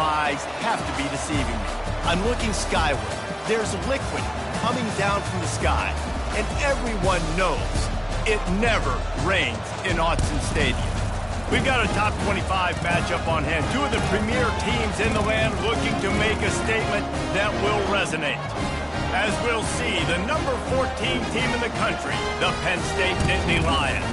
eyes have to be deceiving me. I'm looking skyward. There's liquid coming down from the sky, and everyone knows it never rains in Autzen Stadium. We've got a top 25 matchup on hand. Two of the premier teams in the land looking to make a statement that will resonate. As we'll see, the number 14 team in the country, the Penn State Nittany Lions,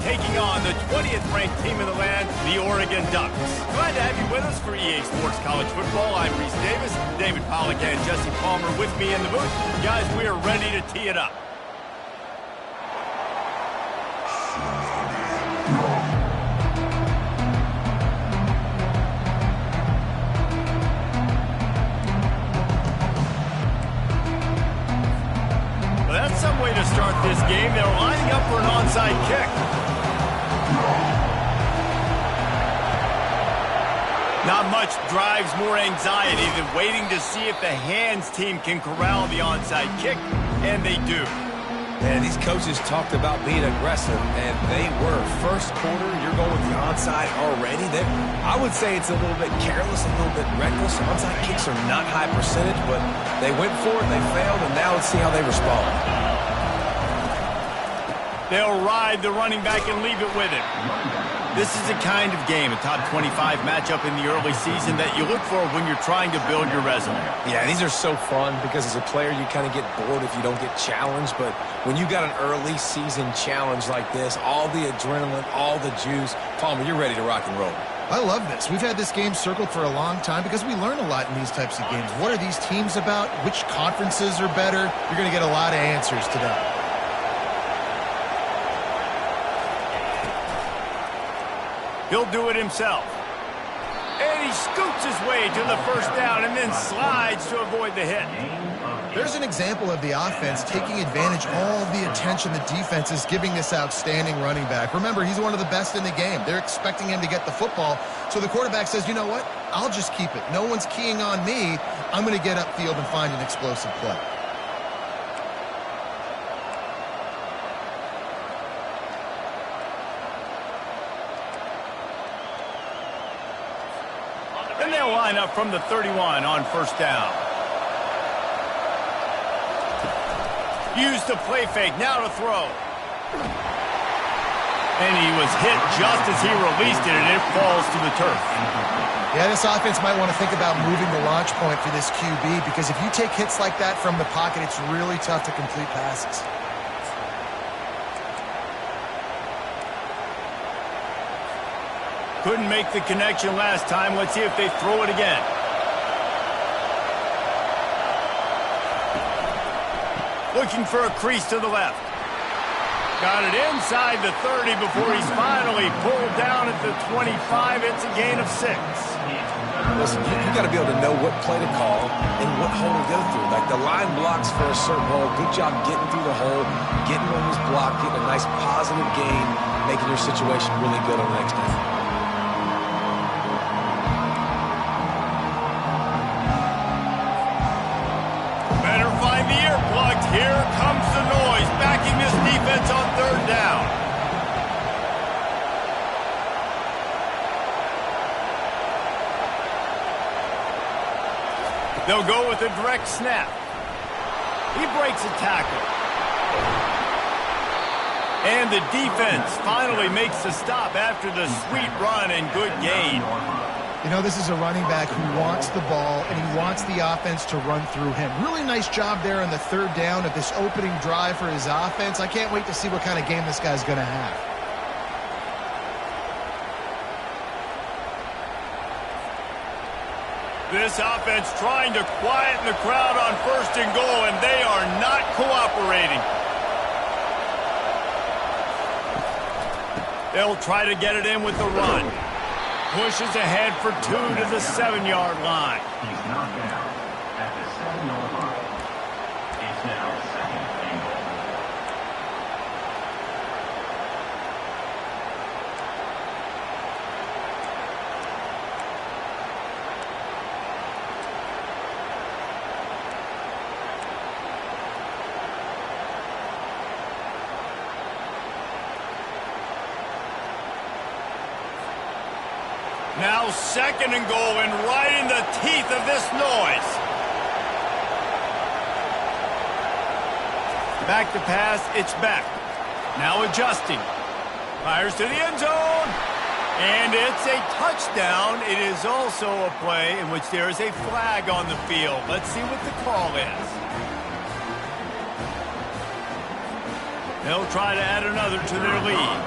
taking on the 20th ranked team in the land, the Oregon Ducks. Glad to have you with us for EA Sports College Football. I'm Reese Davis, David Pollack and Jesse Palmer with me in the booth. Guys, we are ready to tee it up. Some way to start this game. They're lining up for an onside kick. Not much drives more anxiety than waiting to see if the hands team can corral the onside kick, and they do. And these coaches talked about being aggressive, and they were. First quarter, you're going with the onside already. I would say it's a little bit careless, a little bit reckless. Onside kicks are not high percentage, but they went for it, they failed, and now let's see how they respond. They'll ride the running back and leave it with him. This is the kind of game, a top 25 matchup in the early season, that you look for when you're trying to build your resume. Yeah, these are so fun because as a player, you kind of get bored if you don't get challenged. But when you got an early season challenge like this, all the adrenaline, all the juice, Palmer, you're ready to rock and roll. I love this. We've had this game circled for a long time because we learn a lot in these types of games. What are these teams about? Which conferences are better? You're going to get a lot of answers today. He'll do it himself. And he scoots his way to the first down and then slides to avoid the hit. There's an example of the offense taking advantage of all of the attention the defense is giving this outstanding running back. Remember, he's one of the best in the game. They're expecting him to get the football. So the quarterback says, you know what? I'll just keep it. No one's keying on me. I'm going to get upfield and find an explosive play. And they'll line up from the 31 on first down. Use the play fake, now to throw. And he was hit just as he released it, and it falls to the turf. Yeah, this offense might want to think about moving the launch point for this QB, because if you take hits like that from the pocket, it's really tough to complete passes. Couldn't make the connection last time. Let's see if they throw it again. Looking for a crease to the left. Got it inside the 30 before he's finally pulled down at the 25. It's a gain of 6. Listen, you got to be able to know what play to call and what hole to go through. Like the line blocks for a certain hole. Good job getting through the hole, getting on this block, getting a nice positive gain, making your situation really good on the next down. Here comes the noise, backing this defense on third down. They'll go with a direct snap. He breaks a tackle. And the defense finally makes the stop after the sweet run and good gain. You know, this is a running back who wants the ball, and he wants the offense to run through him. Really nice job there on the third down of this opening drive for his offense. I can't wait to see what kind of game this guy's going to have. This offense trying to quieten the crowd on first and goal, and they are not cooperating. They'll try to get it in with the run. Pushes ahead for 2 to the 7-yard line. He's not down at the 7-yard line. It's now second and goal. Now second and goal, and right in the underneath of this noise. Back to pass, it's back. Now adjusting. Fires to the end zone. And it's a touchdown. It is also a play in which there is a flag on the field. Let's see what the call is. They'll try to add another to their lead.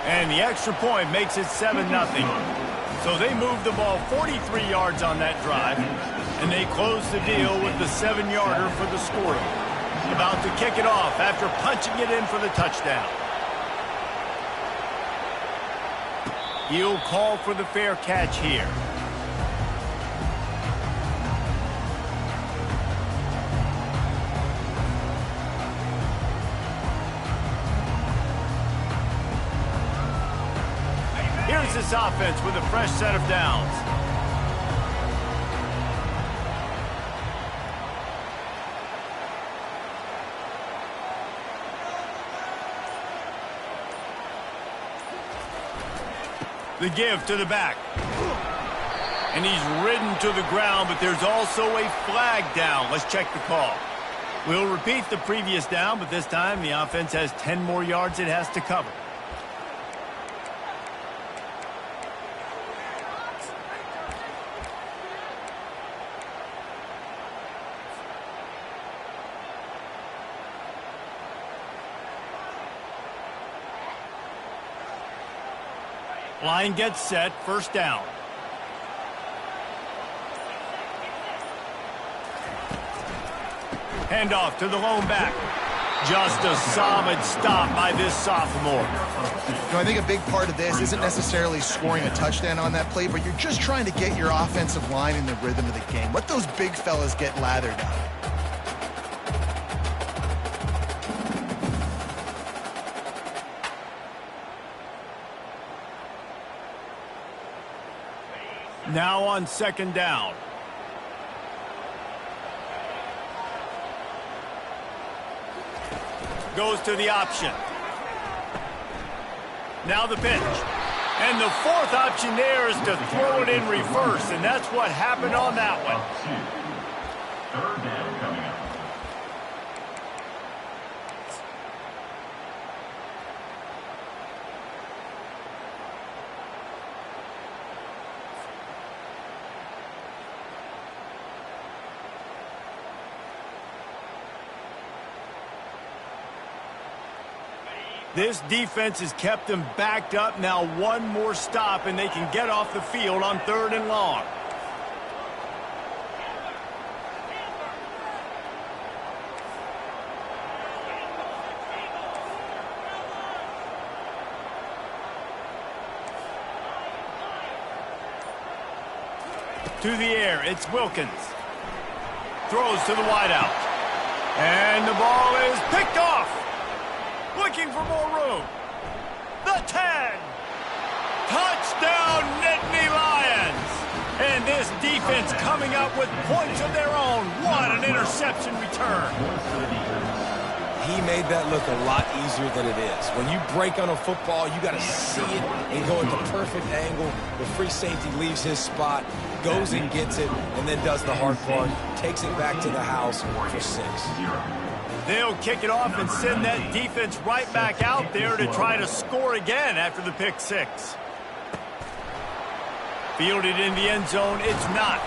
And the extra point makes it 7-0. So they move the ball 43 yards on that drive, and they close the deal with the 7-yarder for the score. About to kick it off after punching it in for the touchdown. He'll call for the fair catch here. Here's this offense with a fresh set of downs. The give to the back. And he's ridden to the ground, but there's also a flag down. Let's check the call. We'll repeat the previous down, but this time the offense has 10 more yards it has to cover. Line gets set, first down. Handoff to the lone back. Just a solid stop by this sophomore. I think a big part of this isn't necessarily scoring a touchdown on that play, but you're just trying to get your offensive line in the rhythm of the game. Let those big fellas get lathered up. Now on second down. Goes to the option. Now the pitch. And the fourth option there is to throw it in reverse, and that's what happened on that one. Third down coming up. This defense has kept them backed up. Now one more stop, and they can get off the field on 3rd and long. To the air, it's Wilkins. Throws to the wideout. And the ball is picked off. Looking for more room. The 10. Touchdown, Nittany Lions. And this defense coming up with points of their own. What an interception return. He made that look a lot easier than it is. When you break on a football, you got to see it and go at the perfect angle. The free safety leaves his spot, goes and gets it, and then does the hard part, takes it back to the house for 6. They'll kick it off and send that defense right back out there to try to score again after the pick 6. Fielded in the end zone, it's not.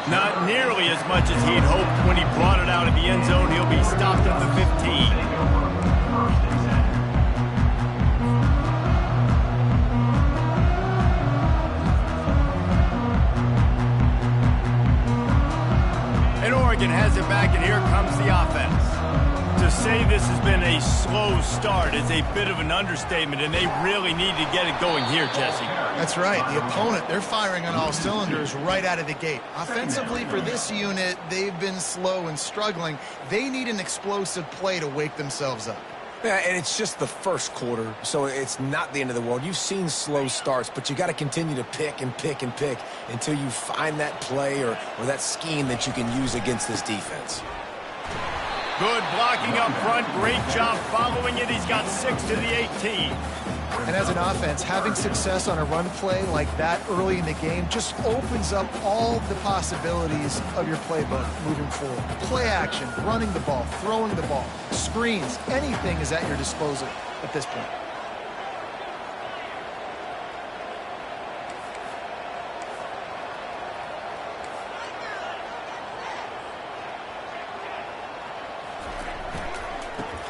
Not nearly as much as he'd hoped when he brought it out of the end zone. He'll be stopped at the 15. And Oregon has it back, and here comes the offense. To say this has been a slow start is a bit of an understatement, and they really need to get it going here, Jesse. That's right. The opponent, they're firing on all cylinders right out of the gate. Offensively, for this unit, they've been slow and struggling. They need an explosive play to wake themselves up. Yeah, and it's just the first quarter, so it's not the end of the world. You've seen slow starts, but you got to continue to pick and pick and pick until you find that play or that scheme that you can use against this defense. Good blocking up front. Great job following it. He's got 6 to the 18. And as an offense, having success on a run play like that early in the game just opens up all the possibilities of your playbook moving forward. Play action, running the ball, throwing the ball, screens, anything is at your disposal at this point.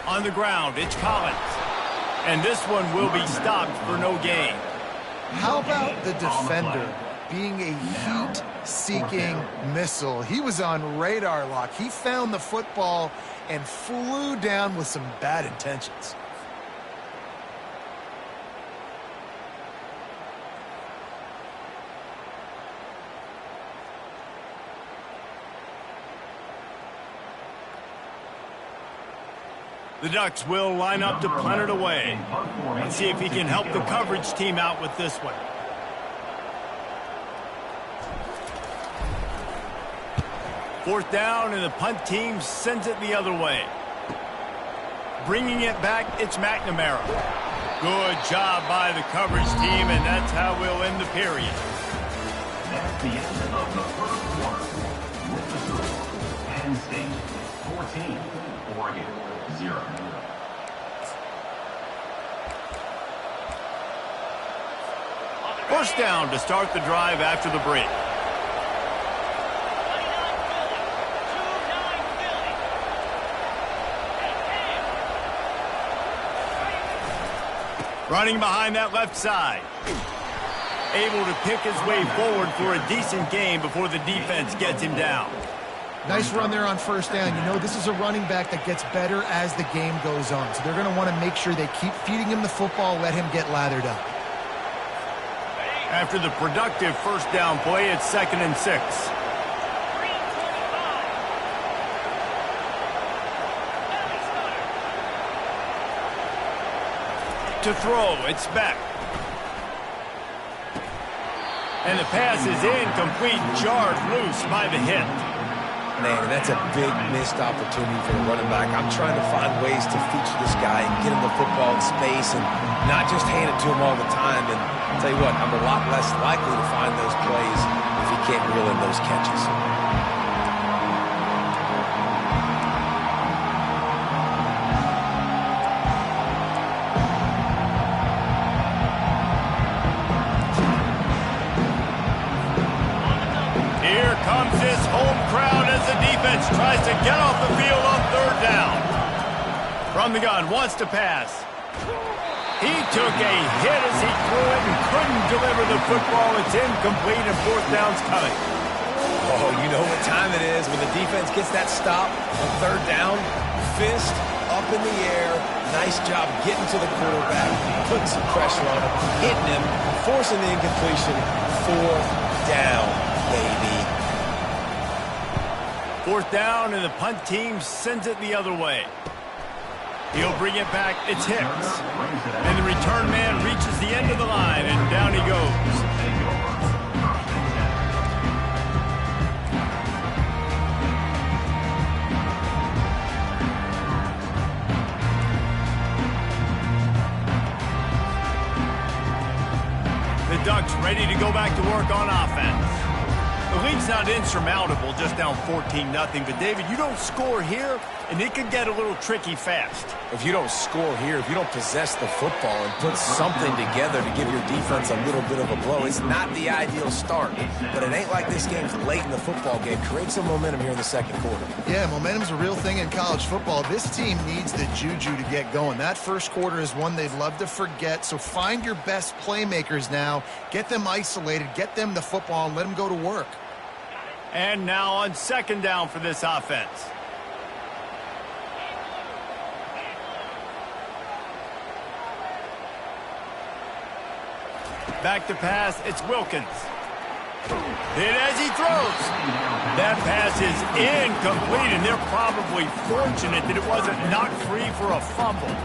On the ground, it's Collins. And this one will be stopped for no gain. How about the defender being a heat-seeking missile? He was on radar lock. He found the football and flew down with some bad intentions. The Ducks will line up to punt it away. Let's see if he can help the coverage team out with this one. Fourth down, and the punt team sends it the other way. Bringing it back, it's McNamara. Good job by the coverage team, and that's how we'll end the period. That's the end of the first quarter. With the score, Penn State 14, Oregon 0. First down to start the drive after the break. Running behind that left side. Able to pick his way forward for a decent game before the defense gets him down. Nice run there on first down. You know, this is a running back that gets better as the game goes on. So they're going to want to make sure they keep feeding him the football, let him get lathered up. After the productive first down play, it's 2nd and 6. To throw, it's Beck. And the pass is incomplete, jarred loose by the hit. Man, that's a big missed opportunity for the running back. I'm trying to find ways to feature this guy and get him the football in space and not just hand it to him all the time. And I'll tell you what, I'm a lot less likely to find those plays if he can't reel in those catches. Here comes this home crowd as the defense tries to get off the field on third down. From the gun, wants to pass. He took a hit as he threw it and couldn't deliver the football. It's incomplete and fourth down's coming. Oh, you know what time it is when the defense gets that stop on third down. Fist up in the air. Nice job getting to the quarterback, putting some pressure on him, hitting him, forcing the incompletion. Fourth down, baby. Fourth down, and the punt team sends it the other way. He'll bring it back. It's Hicks. And the return man reaches the end of the line, and down he goes. The Ducks ready to go back to work on offense. The lead's not insurmountable, just down 14-0. But, David, you don't score here, and it could get a little tricky fast. If you don't score here, if you don't possess the football and put something together to give your defense a little bit of a blow, it's not the ideal start. But it ain't like this game's late in the football game. Create some momentum here in the second quarter. Yeah, momentum's a real thing in college football. This team needs the juju to get going. That first quarter is one they'd love to forget. So find your best playmakers now. Get them isolated. Get them the football and let them go to work. And now on second down for this offense. Back to pass, it's Wilkins. Hit as he throws. That pass is incomplete, and they're probably fortunate that it wasn't knocked free for a fumble.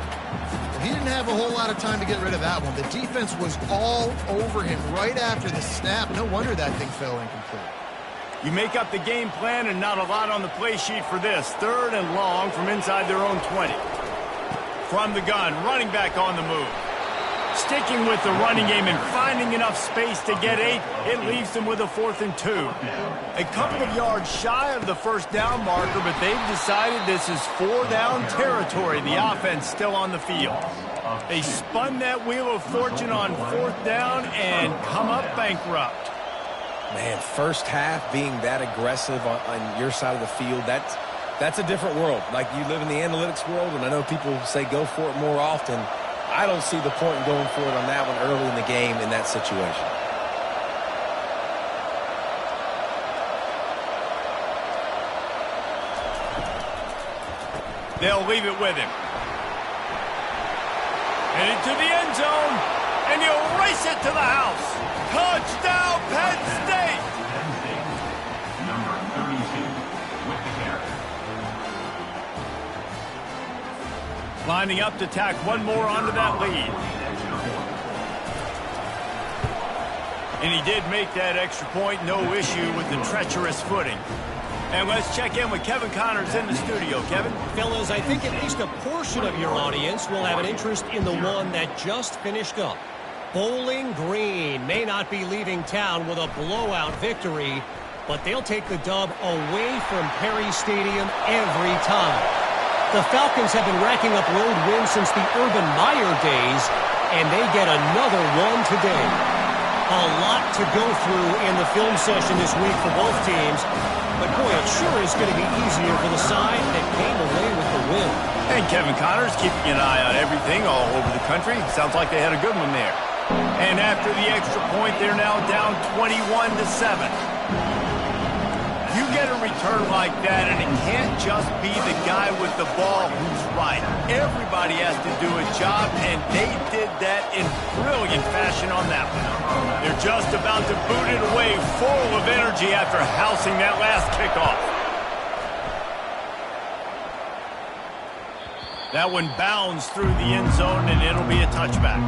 He didn't have a whole lot of time to get rid of that one. The defense was all over him right after the snap. No wonder that thing fell incomplete. You make up the game plan and not a lot on the play sheet for this. 3rd and long from inside their own 20. From the gun, running back on the move. Sticking with the running game and finding enough space to get 8, it leaves them with a 4th and 2. A couple of yards shy of the first down marker, but they've decided this is 4-down territory. The offense still on the field. They spun that wheel of fortune on 4th down and come up bankrupt. Man, first half being that aggressive on your side of the field, that's a different world. Like, you live in the analytics world, and I know people say go for it more often. I don't see the point in going for it on that one early in the game in that situation. They'll leave it with him. And into the end zone, and he'll race it to the house. Touchdown, Penn State! Penn State, number 32, with the carry. Lining up to tack one more onto that lead. And he did make that extra point, no issue with the treacherous footing. And let's check in with Kevin Connors in the studio. Kevin? Fellas, I think at least a portion of your audience will have an interest in the one that just finished up. Bowling Green may not be leaving town with a blowout victory, but they'll take the dub away from Perry Stadium every time. The Falcons have been racking up road wins since the Urban Meyer days, and they get another one today. A lot to go through in the film session this week for both teams, but boy, it sure is going to be easier for the side that came away with the win. And Kevin Connors keeping an eye on everything all over the country. Sounds like they had a good one there. And after the extra point, they're now down 21-7. You get a return like that, and it can't just be the guy with the ball who's right. Everybody has to do a job, and they did that in brilliant fashion on that one. They're just about to boot it away, full of energy after housing that last kickoff. That one bounds through the end zone, and it'll be a touchback.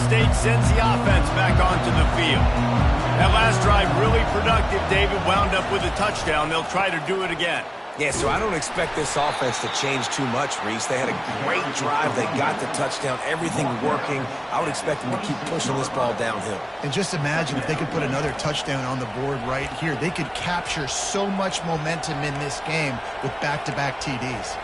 State sends the offense back onto the field. That last drive really productive. David wound up with a touchdown. They'll try to do it again. Yeah, so I don't expect this offense to change too much, Reese. They had a great drive. They got the touchdown. Everything working. I would expect them to keep pushing this ball downhill. And just imagine if they could put another touchdown on the board right here. They could capture so much momentum in this game with back-to-back TDs.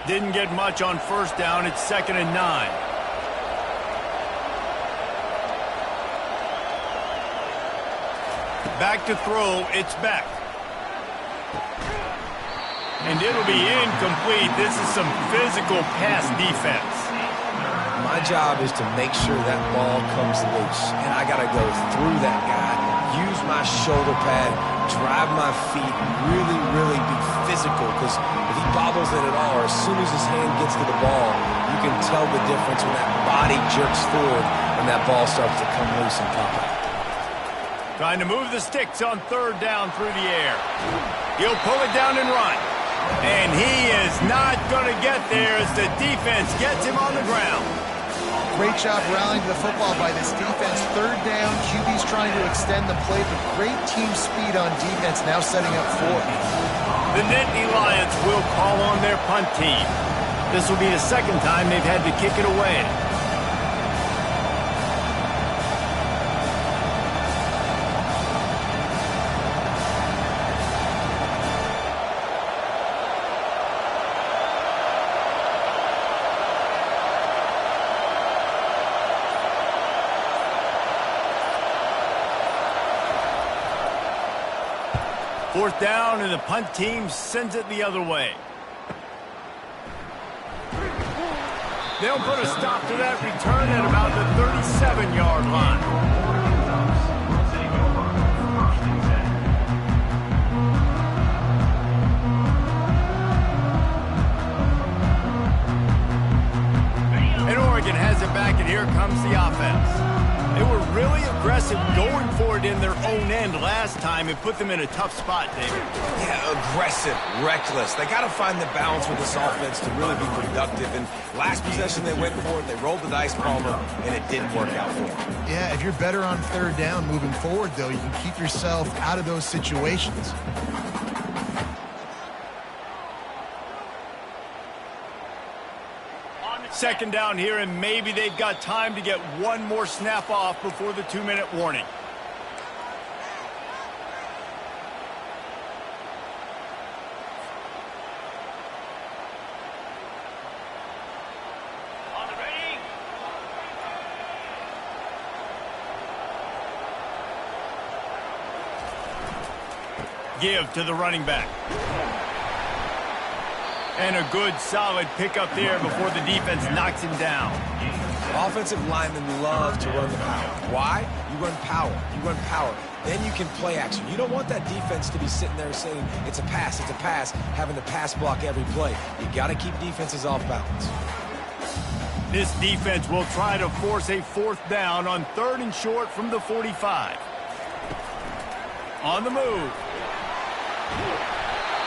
Didn't get much on first down. It's 2nd and 9. Back to throw. It's Beck. And it'll be incomplete. This is some physical pass defense. My job is to make sure that ball comes loose. And I got to go through that guy, use my shoulder pad, drive my feet, really be physical, because if he bobbles it at all, or as soon as his hand gets to the ball, you can tell the difference when that body jerks forward and that ball starts to come loose and pop out. Trying to move the sticks on 3rd down through the air. He'll pull it down and run. And he is not going to get there as the defense gets him on the ground. Great job rallying to the football by this defense. 3rd down, QB's trying to extend the play, but great team speed on defense now setting up 4. The Nittany Lions will call on their punt team. This will be the 2nd time they've had to kick it away. Fourth down, and the punt team sends it the other way. They'll put a stop to that return at about the 37-yard line. aggressive, going for it in their own end last time. It put them in a tough spot, David. Yeah, aggressive, reckless. They got to find the balance with this offense to really be productive. And last possession, they went for it. They rolled the dice, Palmer, and it didn't work out for them. Yeah, if you're better on third down moving forward, though, you can keep yourself out of those situations. Second down here, and maybe they've got time to get one more snap off before the 2-minute warning. On the ready. Give to the running back. And a good, solid pickup there before the defense knocks him down. Offensive linemen love to run the power. Why? You run power. You run power. Then you can play action. You don't want that defense to be sitting there saying, it's a pass, having to pass block every play. You got to keep defenses off balance. This defense will try to force a fourth down on 3rd and short from the 45. On the move.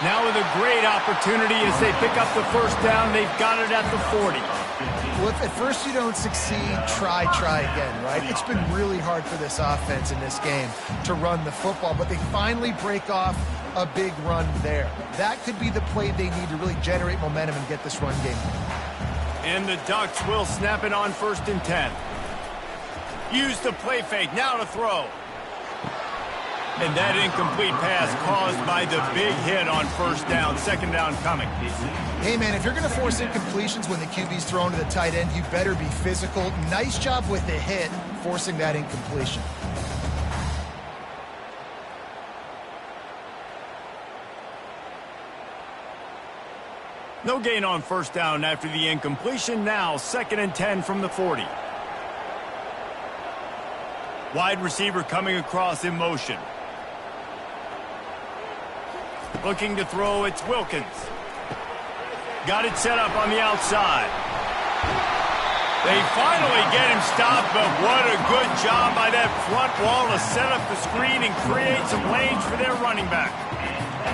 Now with a great opportunity as they pick up the first down. They've got it at the 40. Well, if at first you don't succeed, try again, right? It's been really hard for this offense in this game to run the football, but they finally break off a big run there. That could be the play they need to really generate momentum and get this run game. And the Ducks will snap it on 1st and 10. Use the play fake, now to throw. And that incomplete pass caused by the big hit on 1st down. 2nd down coming. Hey, man, if you're going to force incompletions when the QB's thrown to the tight end, you better be physical. Nice job with the hit, forcing that incompletion. No gain on 1st down after the incompletion. Now 2nd and 10 from the 40. Wide receiver coming across in motion. Looking to throw, it's Wilkins. Got it set up on the outside. They finally get him stopped, but what a good job by that front wall to set up the screen and create some lanes for their running back.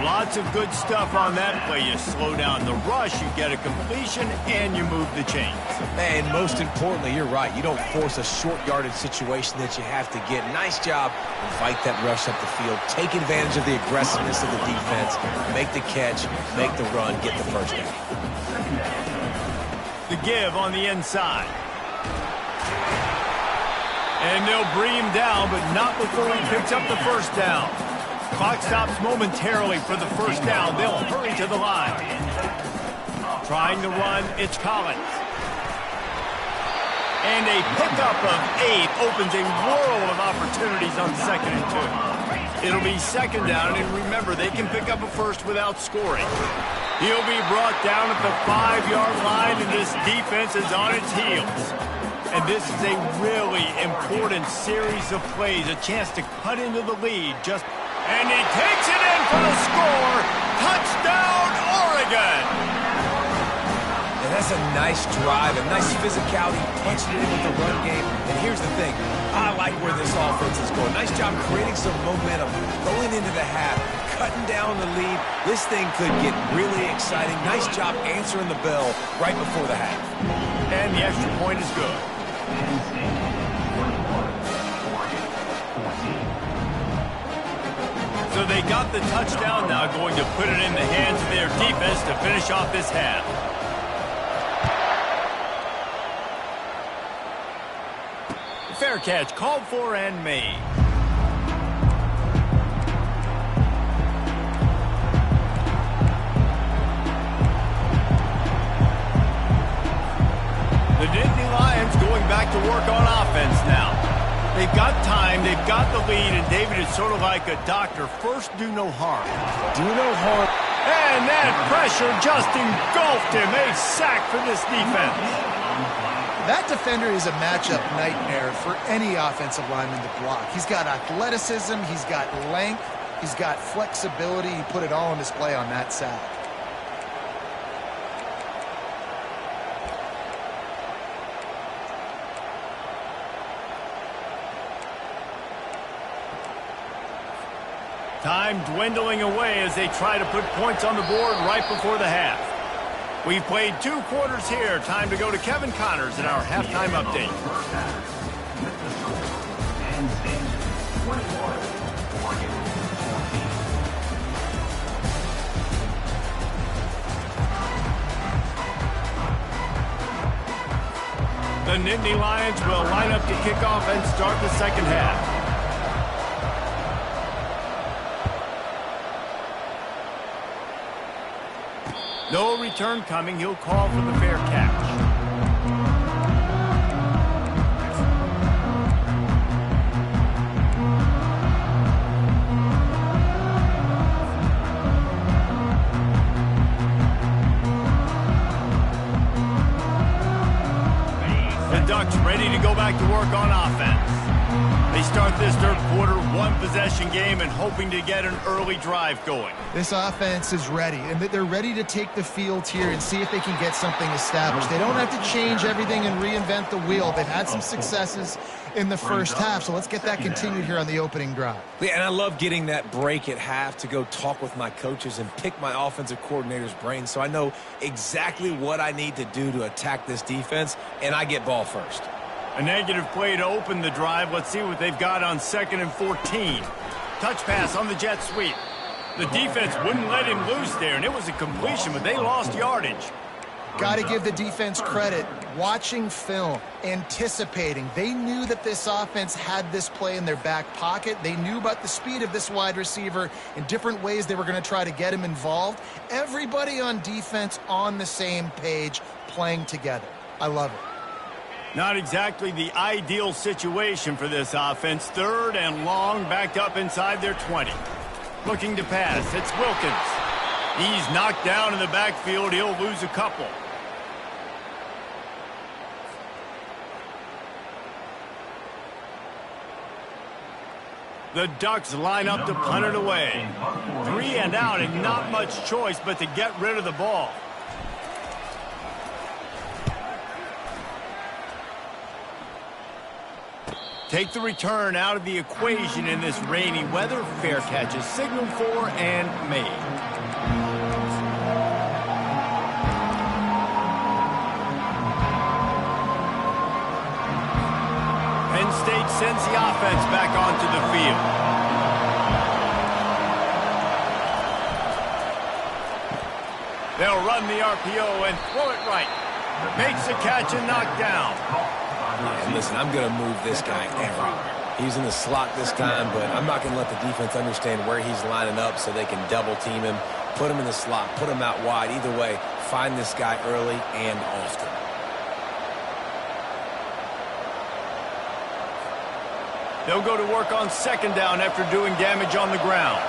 Lots of good stuff on that play. You slow down the rush, you get a completion, and you move the chains. And most importantly, you're right. You don't force a short yardage situation that you have to get. Nice job. Fight that rush up the field. Take advantage of the aggressiveness of the defense. Make the catch, make the run, get the first down. The give on the inside. And they'll bring him down, but not before he picks up the first down. Clock stops momentarily for the first down. They'll hurry to the line. Trying to run, it's Collins. And a pickup of 8 opens a world of opportunities on 2nd and 2. It'll be 2nd down, and remember, they can pick up a first without scoring. He'll be brought down at the 5-yard line, and this defense is on its heels. And this is a really important series of plays, a chance to cut into the lead. And he takes it in for the score. Touchdown, Oregon! And that's a nice drive, a nice physicality, punching it in with the run game. And here's the thing, I like where this offense is going. Nice job creating some momentum, going into the half, cutting down the lead. This thing could get really exciting. Nice job answering the bell right before the half. And the extra point is good. So they got the touchdown, now going to put it in the hands of their defense to finish off this half. Fair catch called for and made. The Nittany Lions going back to work on offense now. They've got time, they've got the lead, and David is sort of like a doctor. First, do no harm. Do no harm. And that pressure just engulfed him. A sack for this defense. That defender is a matchup nightmare for any offensive lineman to block. He's got athleticism, he's got length, he's got flexibility. He put it all on display on that sack. Time dwindling away as they try to put points on the board right before the half. We've played 2 quarters here. Time to go to Kevin Connors in our halftime update. The Nittany Lions will line up to kick off and start the second half. No return coming. He'll call for the fair catch. The Ducks ready to go back to work on offense. They start this third quarter, 1-possession game, and hoping to get an early drive going. This offense is ready, and they're ready to take the field here and see if they can get something established. They don't have to change everything and reinvent the wheel. They've had some successes in the first half, so let's get that continued here on the opening drive. Yeah, and I love getting that break at half to go talk with my coaches and pick my offensive coordinator's brain so I know exactly what I need to do to attack this defense, and I get ball first. A negative play to open the drive. Let's see what they've got on 2nd and 14. Touch pass on the jet sweep. The defense wouldn't let him loose there, and it was a completion, but they lost yardage. Got to give the defense credit. Watching film, anticipating. They knew that this offense had this play in their back pocket. They knew about the speed of this wide receiver and different ways they were going to try to get him involved. Everybody on defense on the same page, playing together. I love it. Not exactly the ideal situation for this offense. 3rd and long, backed up inside their 20. Looking to pass. It's Wilkins. He's knocked down in the backfield. He'll lose a couple. The Ducks line up to punt it away. 3 and out, and not much choice but to get rid of the ball. Take the return out of the equation in this rainy weather. Fair catch is signaled for and made. Penn State sends the offense back onto the field. They'll run the RPO and throw it right. Makes the catch and knocked down. And listen, I'm going to move this guy everywhere. He's in the slot this time, but I'm not going to let the defense understand where he's lining up so they can double team him, put him in the slot, put him out wide. Either way, find this guy early and often. They'll go to work on 2nd down after doing damage on the ground.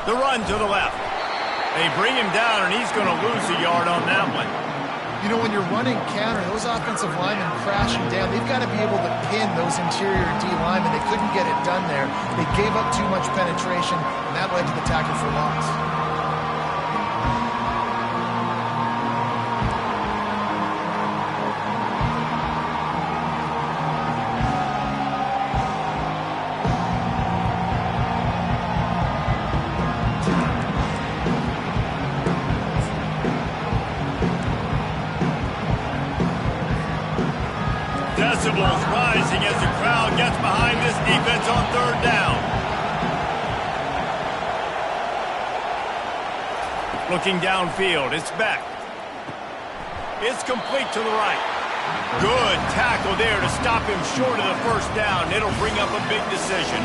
The run to the left. They bring him down, and he's going to lose a yard on that one. You know, when you're running counter, those offensive linemen crashing down, they've got to be able to pin those interior D linemen. They couldn't get it done there. They gave up too much penetration, and that led to the tackle for loss. Decibels rising as the crowd gets behind this defense on 3rd down. Looking downfield, it's Beck. It's complete to the right. Good tackle there to stop him short of the 1st down. It'll bring up a big decision.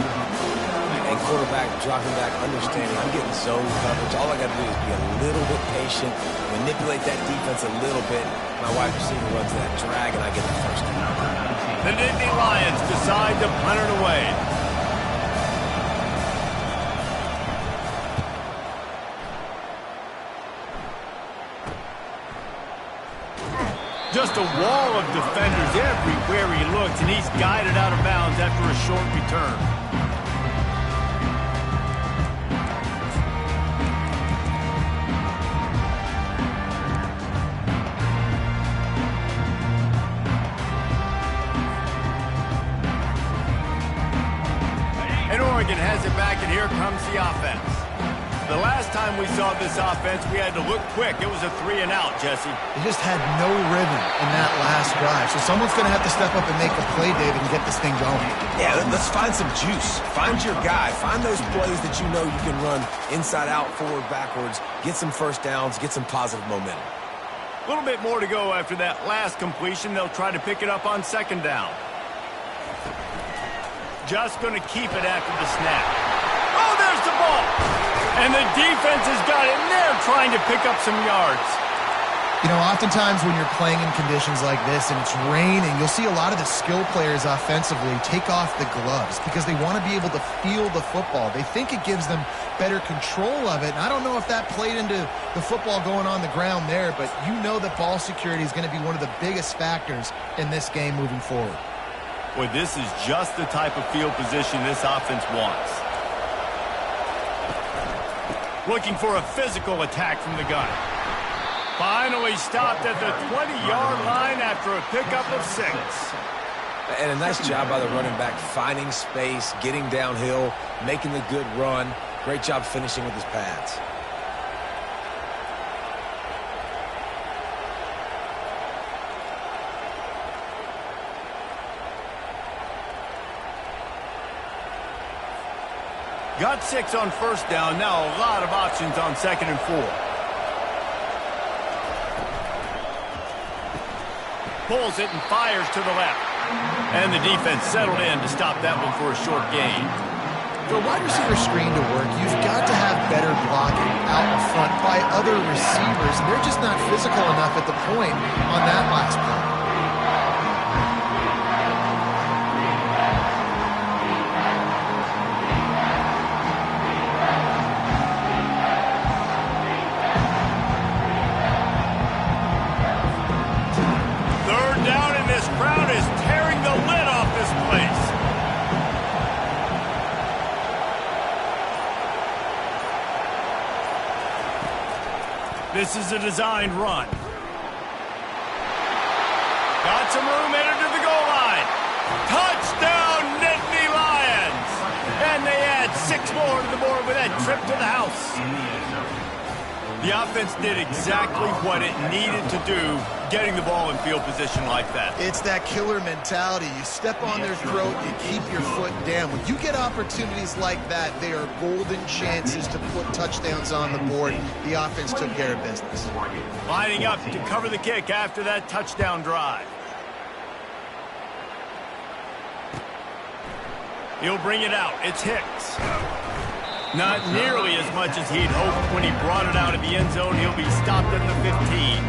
And quarterback dropping back, understanding I'm getting zone coverage. All I got to do is be a little bit patient, manipulate that defense a little bit. My wide receiver runs that drag, and I get the 1st down. The Nittany Lions decide to punt it away. Just a wall of defenders everywhere he looks, and he's guided out of bounds after a short return. Oregon has it back, and here comes the offense. The last time we saw this offense, we had to look quick. It was a 3-and-out, Jesse. They just had no rhythm in that last drive. So someone's going to have to step up and make a play, David, and get this thing going. Yeah, let's find some juice. Find your guy. Find those plays that you know you can run inside out, forward, backwards. Get some first downs. Get some positive momentum. A little bit more to go after that last completion. They'll try to pick it up on second down. Just going to keep it after the snap. Oh, there's the ball. And the defense has got it, and they're trying to pick up some yards. You know, oftentimes when you're playing in conditions like this and it's raining, you'll see a lot of the skill players offensively take off the gloves because they want to be able to feel the football. They think it gives them better control of it. And I don't know if that played into the football going on the ground there, but you know that ball security is going to be one of the biggest factors in this game moving forward. Boy, this is just the type of field position this offense wants. Looking for a physical attack from the gun. Finally stopped at the 20-yard line after a pickup of 6. And a nice job by the running back, finding space, getting downhill, making the good run. Great job finishing with his pads. Got 6 on first down. Now a lot of options on 2nd and 4. Pulls it and fires to the left. And the defense settled in to stop that one for a short gain. For a wide receiver screen to work, you've got to have better blocking out in front by other receivers. They're just not physical enough at the point on that last play. This is a designed run. Got some room, headed to the goal line. Touchdown, Nittany Lions! And they add 6 more to the board with that trip to the house. The offense did exactly what it needed to do, getting the ball in field position like that. It's that killer mentality. You step on their throat, you keep your foot down. When you get opportunities like that, they are golden chances to put touchdowns on the board. The offense took care of business. Lining up to cover the kick after that touchdown drive. He'll bring it out. It's Hicks. Not nearly as much as he'd hoped when he brought it out of the end zone. He'll be stopped at the 15.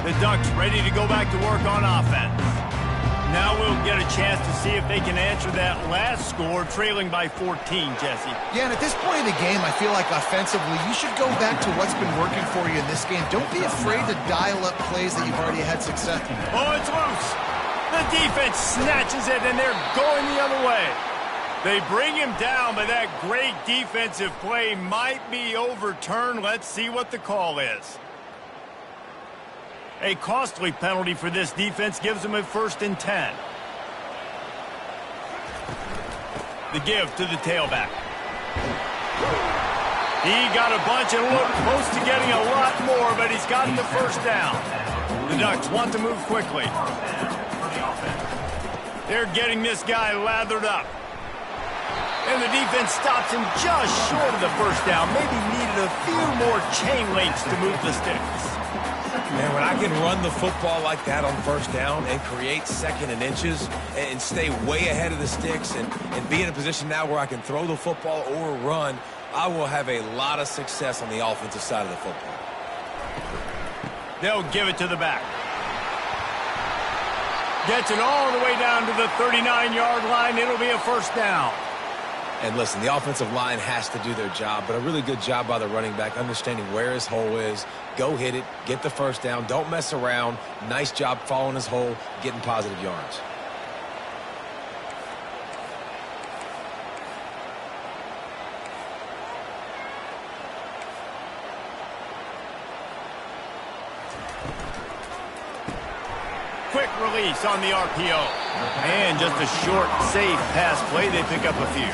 The Ducks ready to go back to work on offense. Now we'll get a chance to see if they can answer that last score, trailing by 14, Jesse. Yeah, and at this point in the game, I feel like offensively, you should go back to what's been working for you in this game. Don't be afraid to dial up plays that you've already had success in. Oh, it's loose. The defense snatches it, and they're going the other way. They bring him down, but that great defensive play might be overturned. Let's see what the call is. A costly penalty for this defense gives them a 1st and 10. The give to the tailback. He got a bunch and looked close to getting a lot more, but he's got the first down. The Ducks want to move quickly. They're getting this guy lathered up. And the defense stops him just short of the first down. Maybe needed a few more chain links to move the sticks. Man, when I can run the football like that on first down and create 2nd and inches and stay way ahead of the sticks and be in a position now where I can throw the football or run, I will have a lot of success on the offensive side of the football. They'll give it to the back. Gets it all the way down to the 39-yard line. It'll be a 1st down. And listen, the offensive line has to do their job, but a really good job by the running back, understanding where his hole is. Go hit it, get the first down, don't mess around. Nice job following his hole, getting positive yards. quick release on the RPO. And just a short, safe pass play. They pick up a few.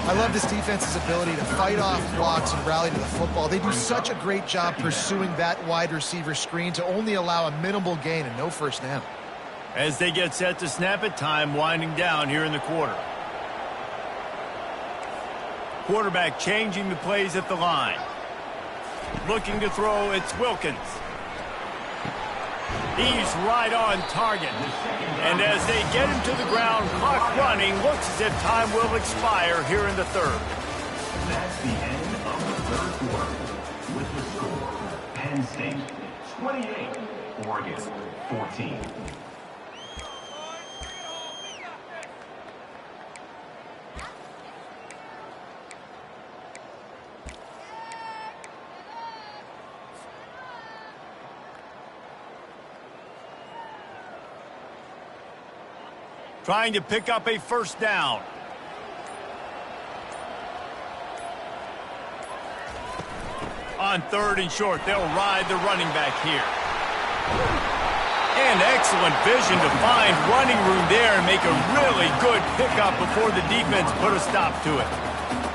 I love this defense's ability to fight off blocks and rally to the football. They do such a great job pursuing that wide receiver screen to only allow a minimal gain and no first down. As they get set to snap it, time winding down here in the quarter. Quarterback changing the plays at the line. Looking to throw, it's Wilkins. He's right on target. And as they get him to the ground, clock running, looks as if time will expire here in the third. That's the end of the third quarter. With the score, Penn State 28, Oregon 14. Trying to pick up a first down. On third and short, they'll ride the running back here. And excellent vision to find running room there and make a really good pickup before the defense put a stop to it.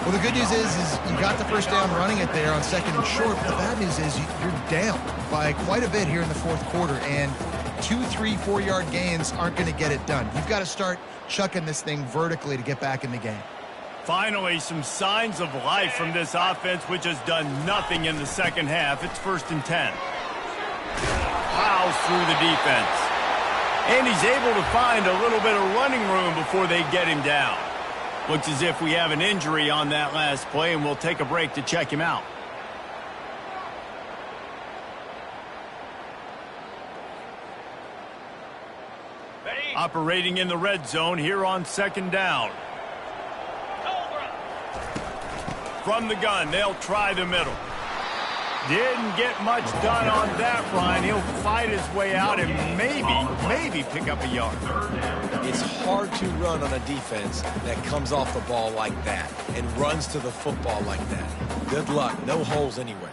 Well, the good news is you got the first down running it there on second and short, but the bad news is you're down by quite a bit here in the fourth quarter, and 2, 3, 4-yard gains aren't going to get it done. You've got to start chucking this thing vertically to get back in the game. Finally, some signs of life from this offense, which has done nothing in the second half. It's 1st and 10. Plows through the defense. And he's able to find a little bit of running room before they get him down. Looks as if we have an injury on that last play, and we'll take a break to check him out. Operating in the red zone here on second down. From the gun, they'll try the middle. Didn't get much done on that run. He'll fight his way out and maybe pick up a yard. It's hard to run on a defense that comes off the ball like that and runs to the football like that. Good luck. No holes anywhere.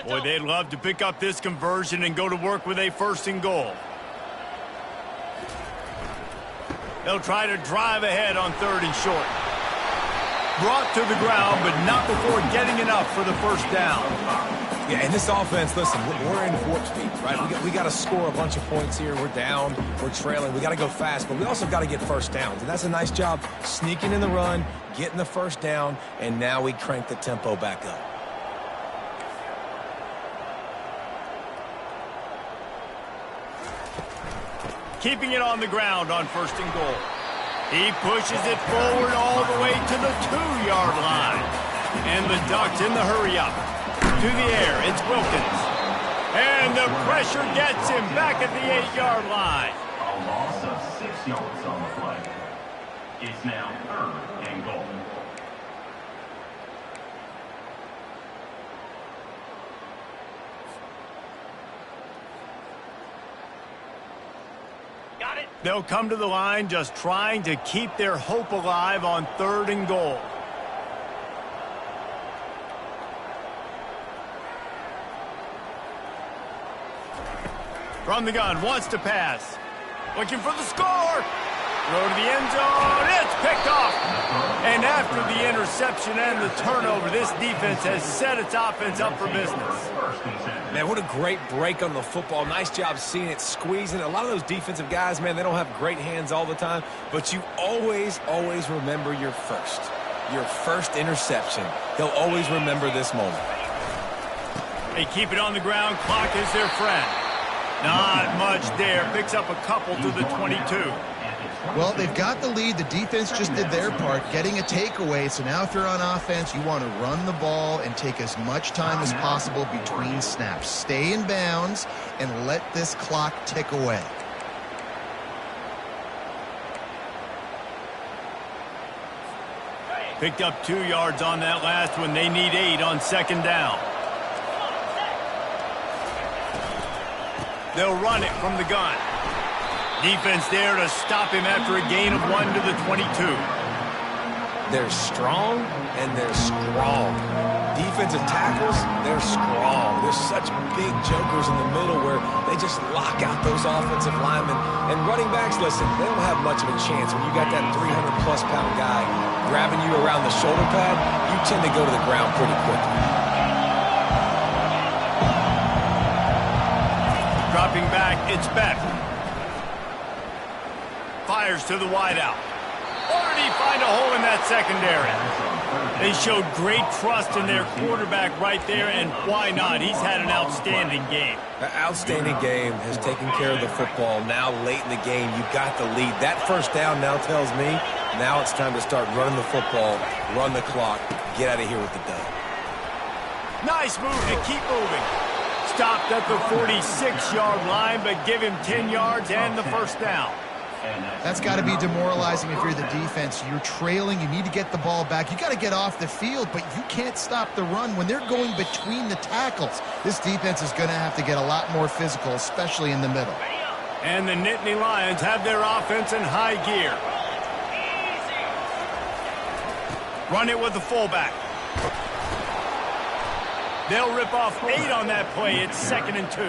Boy, they'd love to pick up this conversion and go to work with a 1st and goal. They'll try to drive ahead on 3rd and short. Brought to the ground, but not before getting enough for the first down. Yeah, and this offense, listen, we're in warp speed, right? We got to score a bunch of points here. We're down, we're trailing. We got to go fast, but we also got to get first downs. And that's a nice job sneaking in the run, getting the first down, and now we crank the tempo back up. Keeping it on the ground on 1st and goal. He pushes it forward all the way to the 2-yard line. And the Ducks in the hurry-up. To the air, it's Wilkins. And the pressure gets him back at the 8-yard line. A loss of 6 yards on the play. It's now 3rd and goal. They'll come to the line just trying to keep their hope alive on 3rd and goal. From the gun, wants to pass. Looking for the score. Throw to the end zone. It's picked off. And after the interception and the turnover, this defense has set its offense up for business. Man, what a great break on the football. Nice job seeing it, squeezing. A lot of those defensive guys, man, they don't have great hands all the time, but you always remember your first interception. They'll always remember this moment. They keep it on the ground. Clock is their friend. Not much there. Picks up a couple to the 22. Well, they've got the lead. The defense just did their part, getting a takeaway. So now if you're on offense, you want to run the ball and take as much time as possible between snaps. Stay in bounds and let this clock tick away. Picked up 2 yards on that last one. They need 8 on 2nd down. They'll run it from the gun. Defense there to stop him after a gain of 1 to the 22. They're strong, and they're strong. Defensive tackles, they're strong. There's such big jokers in the middle where they just lock out those offensive linemen. And running backs, listen, they don't have much of a chance. When you got that 300-plus pound guy grabbing you around the shoulder pad, you tend to go to the ground pretty quickly. Dropping back, it's Beck. Fires to the wideout. Already find a hole in that secondary. They showed great trust in their quarterback right there, and why not? He's had an outstanding game. An outstanding game, has taken care of the football. Now late in the game, you got the lead. That first down now tells me now it's time to start running the football, run the clock, get out of here with the dub. Nice move to keep moving. Stopped at the 46-yard line, but give him 10 yards and the first down. That's got to be demoralizing if you're the defense. You're trailing. You need to get the ball back. You got to get off the field, but you can't stop the run when they're going between the tackles. This defense is going to have to get a lot more physical, especially in the middle. And the Nittany Lions have their offense in high gear. Run it with the fullback. They'll rip off 8 on that play. It's 2nd and 2.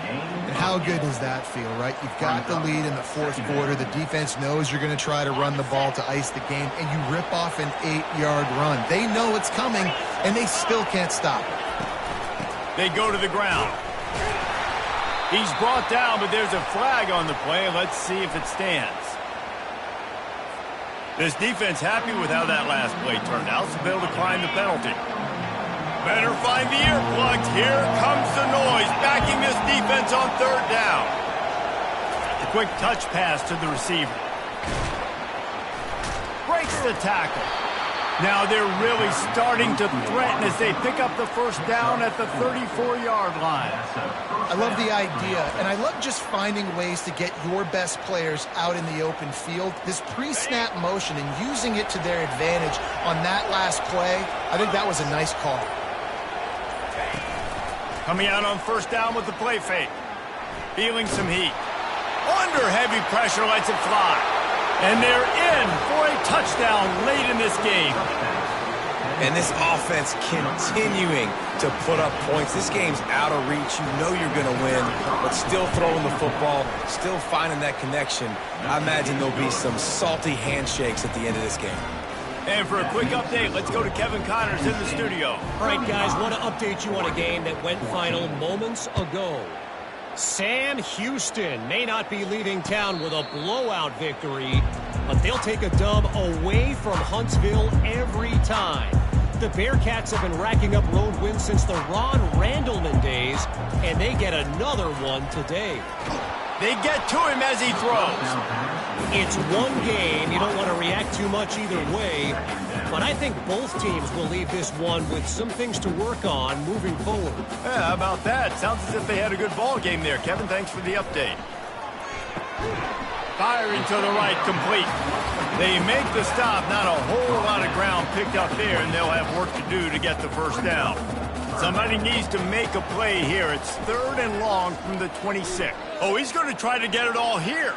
And how good does that feel, right? You've got the lead in the fourth quarter. The defense knows you're going to try to run the ball to ice the game, and you rip off an 8-yard run. They know it's coming, and they still can't stop it. They go to the ground. He's brought down, but there's a flag on the play. Let's see if it stands. This defense happy with how that last play turned out, so they'll decline the penalty. Better find the earplugs. Here comes the noise, backing this defense on 3rd down. A quick touch pass to the receiver. Breaks the tackle. Now they're really starting to threaten as they pick up the first down at the 34-yard line. I love the idea, and I love just finding ways to get your best players out in the open field. This pre-snap motion and using it to their advantage on that last play, I think that was a nice call. Coming out on 1st down with the play fake. Feeling some heat. Under heavy pressure, lets it fly. And they're in for a touchdown late in this game. And this offense continuing to put up points. This game's out of reach. You know you're going to win, but still throwing the football, still finding that connection. I imagine there'll be some salty handshakes at the end of this game. And for a quick update, let's go to Kevin Connors in the studio. All right, guys, want to update you on a game that went final moments ago. Sam Houston may not be leaving town with a blowout victory, but they'll take a dub away from Huntsville every time. The Bearcats have been racking up road wins since the Ron Randleman days, and they get another one today. They get to him as he throws. It's one game. You don't want to react too much either way, but I think both teams will leave this one with some things to work on moving forward. Yeah, how about that? Sounds as if they had a good ball game there. Kevin, thanks for the update. Firing to the right, complete. They make the stop. Not a whole lot of ground picked up there, and they'll have work to do to get the first down. Somebody needs to make a play here. It's 3rd and long from the 26. Oh, he's going to try to get it all here.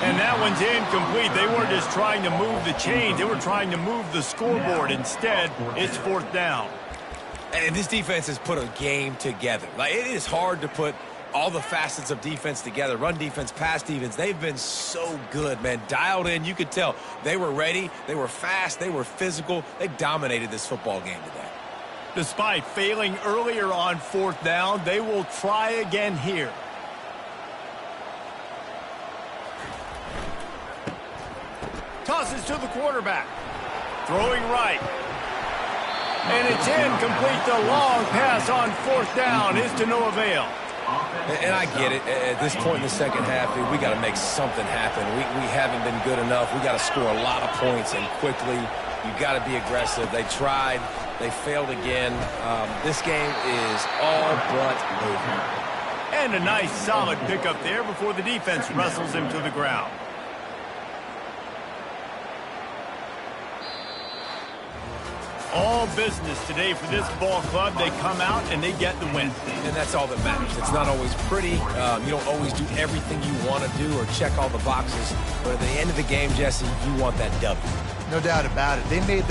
And that one's incomplete. They weren't just trying to move the chains. They were trying to move the scoreboard. Instead, it's 4th down. And this defense has put a game together. Like, it is hard to put all the facets of defense together. Run defense, pass defense. They've been so good, man. Dialed in. You could tell they were ready. They were fast. They were physical. They dominated this football game today. Despite failing earlier on 4th down, they will try again here. Tosses to the quarterback. Throwing right. And it's incomplete. The long pass on 4th down is to no avail. And I get it. At this point in the second half, we got to make something happen. We haven't been good enough. We got to score a lot of points and quickly. You got to be aggressive. They tried. They failed again. This game is all but over. And a nice solid pickup there before the defense wrestles him to the ground. All business today for this ball club. They come out and they get the win. And that's all that matters. It's not always pretty. You don't always do everything you want to do or check all the boxes. But at the end of the game, Jesse, you want that W. No doubt about it. They made the